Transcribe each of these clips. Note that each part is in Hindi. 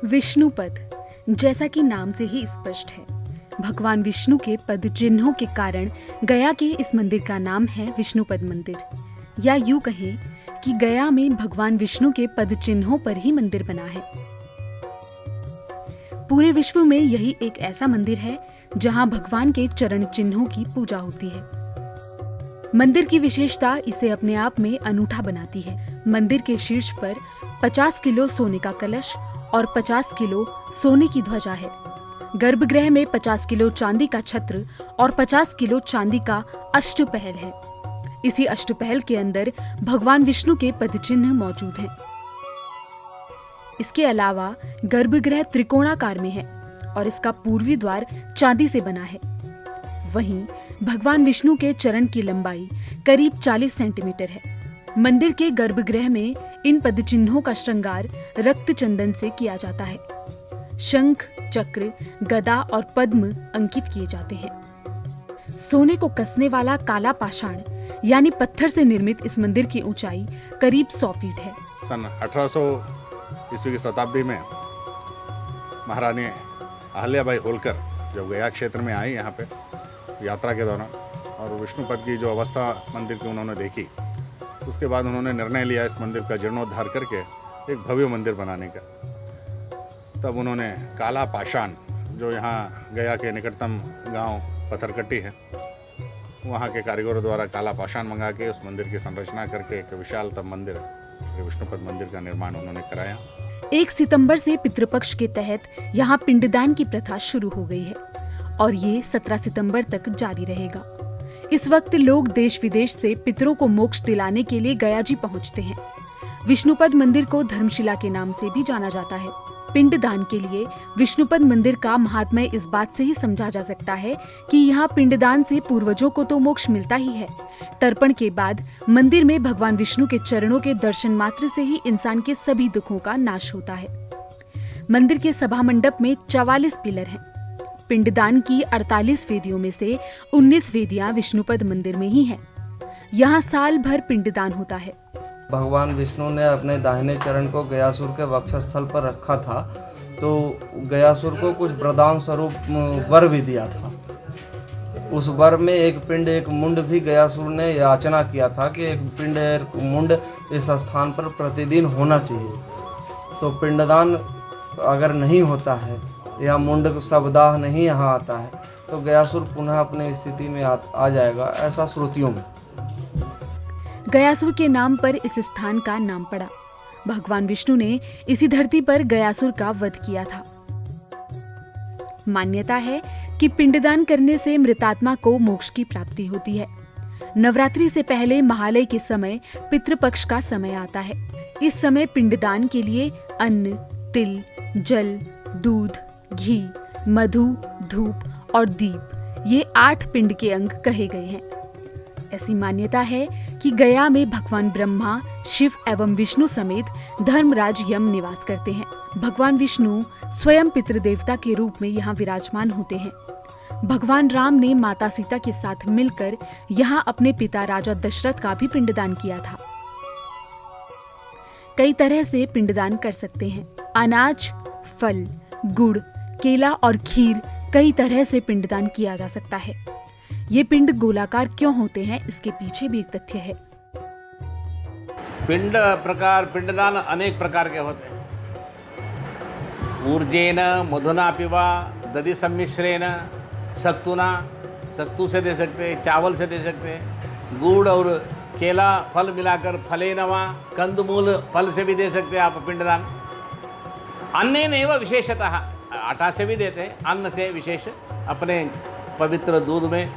विष्णुपद, जैसा कि नाम से ही स्पष्ट है, भगवान विष्णु के पद चिन्हों के कारण गया के इस मंदिर का नाम है विष्णुपद मंदिर। या यूं कहें कि गया में भगवान विष्णु के पद चिन्हों पर ही मंदिर बना है। पूरे विश्व में यही एक ऐसा मंदिर है जहां भगवान के चरण चिन्हों की पूजा होती है। मंदिर की विशेषता इसे अपने आप में अनूठा बनाती है। मंदिर के शीर्ष पर 50 किलो सोने का कलश और 50 किलो सोने की ध्वजा है। गर्भगृह में 50 किलो चांदी का छत्र और 50 किलो चांदी का अष्टपहल है। इसी अष्टपहल के अंदर भगवान विष्णु के पदचिन्ह मौजूद हैं। इसके अलावा गर्भगृह त्रिकोणाकार में है और इसका पूर्वी द्वार चांदी से बना है। वहीं भगवान विष्णु के चरण की लंबाई करीब 40 सेंटीमीटर है। मंदिर के गर्भगृह में इन पदचिन्हों का श्रृंगार रक्त चंदन से किया जाता है। शंख, चक्र, गदा और पद्म अंकित किए जाते हैं। सोने को कसने वाला काला पाषाण यानी पत्थर से निर्मित इस मंदिर की ऊंचाई करीब 100 फीट है। सन 1800 ईस्वी की शताब्दी में महारानी अहल्याबाई होलकर जब गया क्षेत्र में आई यहाँ पे यात्रा के दौरान और विष्णुपद की जो अवस्था मंदिर की उन्होंने देखी, उसके बाद उन्होंने निर्णय लिया इस मंदिर का जीर्णोद्धार करके एक भव्य मंदिर बनाने का। तब उन्होंने काला पाषाण, जो यहाँ गया के निकटतम गांव पत्थरकट्टी है, वहाँ के कारीगरों द्वारा काला पाषाण मंगा के उस मंदिर की संरचना करके एक विशालतम मंदिर, विष्णुपद मंदिर का निर्माण उन्होंने कराया। 1 सितंबर से पितृपक्ष के तहत यहाँ पिंडदान की प्रथा शुरू हो गई है और ये 17 सितंबर तक जारी रहेगा। इस वक्त लोग देश विदेश से पितरों को मोक्ष दिलाने के लिए गया जी पहुँचते हैं। विष्णुपद मंदिर को धर्मशिला के नाम से भी जाना जाता है। पिंडदान के लिए विष्णुपद मंदिर का महात्म्य इस बात से ही समझा जा सकता है कि यहाँ पिंडदान से पूर्वजों को तो मोक्ष मिलता ही है। तर्पण के बाद मंदिर में भगवान विष्णु के चरणों के दर्शन मात्र से ही इंसान के सभी दुखों का नाश होता है। मंदिर के सभा मंडप में 44 पिलर हैं। पिंडदान की 48 वेदियों में से 19 वेदियां विष्णुपद मंदिर में ही हैं। यहाँ साल भर पिंडदान होता है। भगवान विष्णु ने अपने दाहिने चरण को गयासुर के वक्षस्थल पर रखा था, तो गयासुर को कुछ वरदान स्वरूप वर भी दिया था। उस वर में एक पिंड एक मुंड भी गयासुर ने याचना किया था कि एक पिंड एक मुंड इस स्थान पर प्रतिदिन होना चाहिए। तो पिंडदान अगर नहीं होता है या मुंड शवदाह नहीं यहाँ आता है तो गयासुर पुनः अपनी स्थिति में आ जाएगा, ऐसा श्रुतियों में। गयासुर के नाम पर इस स्थान का नाम पड़ा। भगवान विष्णु ने इसी धरती पर गयासुर का वध किया था। मान्यता है कि पिंडदान करने से मृतात्मा को मोक्ष की प्राप्ति होती है। नवरात्रि से पहले महालय के समय पितृपक्ष का समय आता है। इस समय पिंडदान के लिए अन्न, तिल, जल, दूध, घी, मधु, धूप और दीप, ये 8 पिंड के अंग कहे गए हैं। ऐसी मान्यता है कि गया में भगवान ब्रह्मा, शिव एवं विष्णु समेत धर्मराज यम निवास करते हैं। भगवान विष्णु स्वयं पितृदेवता के रूप में यहाँ विराजमान होते हैं। भगवान राम ने माता सीता के साथ मिलकर यहाँ अपने पिता राजा दशरथ का भी पिंडदान किया था। कई तरह से पिंडदान कर सकते हैं। अनाज, फल, गुड़, केला और खीर, कई तरह से पिंडदान किया जा सकता है। ये पिंड गोलाकार क्यों होते हैं, इसके पीछे भी एक तथ्य है। पिंडदान अनेक प्रकार के होते हैं। ऊर्जेन मधुना पिवा दधि सम्मिश्रेण सत्तुना, सत्तु से दे सकते हैं, चावल से दे सकते हैं, गुड़ और केला फल मिलाकर फलेनवा, कंदमूल फल से भी दे सकते हैं आप पिंडदान। अन्नेनैव विशेषतः, आटा से भी देते हैं, अन्न से विशेष अपने पवित्र दूध में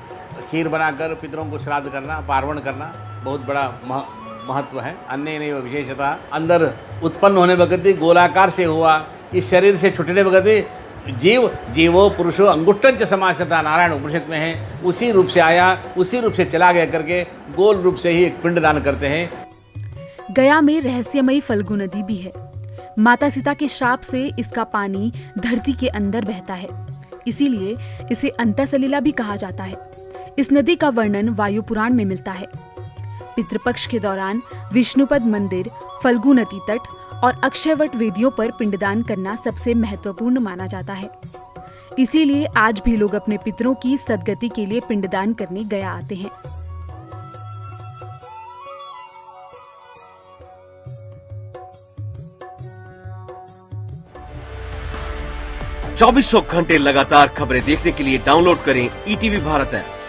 खीर बनाकर पितरों को श्राद्ध करना, पार्वण करना बहुत बड़ा महत्व है। अन्नेनैव विशेषतः, अंदर उत्पन्न होने वक्त ही गोलाकार से हुआ, इस शरीर से छुटने वक्त जीवो पुरुषो अंगुष्ठं च समासता, नारायण उपनिषद में है, उसी रूप से आया, उसी रूप से चला गया करके गोल रूप से ही एक पिंडदान करते हैं। गया में रहस्यमयी फल्गु नदी भी है। माता सीता के श्राप से इसका पानी धरती के अंदर बहता है, इसीलिए इसे अंतःसलिला भी कहा जाता है। इस नदी का वर्णन वायु पुराण में मिलता है। पितृपक्ष के दौरान विष्णुपद मंदिर फल्गु नदी तट और अक्षयवट वेदियों पर पिंडदान करना सबसे महत्वपूर्ण माना जाता है। इसीलिए आज भी लोग अपने पितरों की सद्गति के लिए पिंडदान करने गया आते हैं। 2400 घंटे लगातार खबरें देखने के लिए डाउनलोड करें ईटीवी भारत ऐप।